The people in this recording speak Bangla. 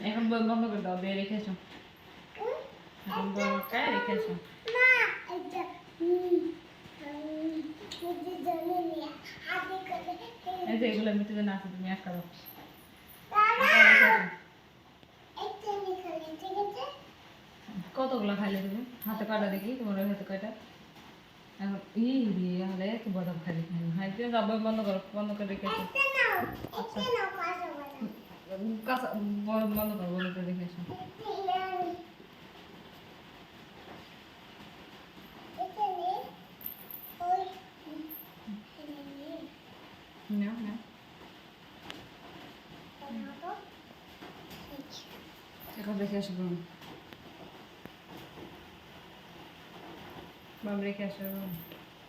এখন বন্ধ করে দাও, দিয়ে রেখেছো এখন বড়টায় রেখেছো। এই যে এগুলো মিটে যে আছে তুমি একটা দাও, কতগুলো খাইলে তুমি হাতে কাটা দেখি তোমার হাতে কাটা এখন ই দিয়ে হলে একটু বাদাম খাইলে হ্যাঁ তুমি যাবো, বন্ধ করো, বন্ধ করে রেখেছো। কাঁচা বন্ধ করো, বন্ধ করে রেখেছো। না না এখন রেখে আসবো, বাম রেখে আসবো।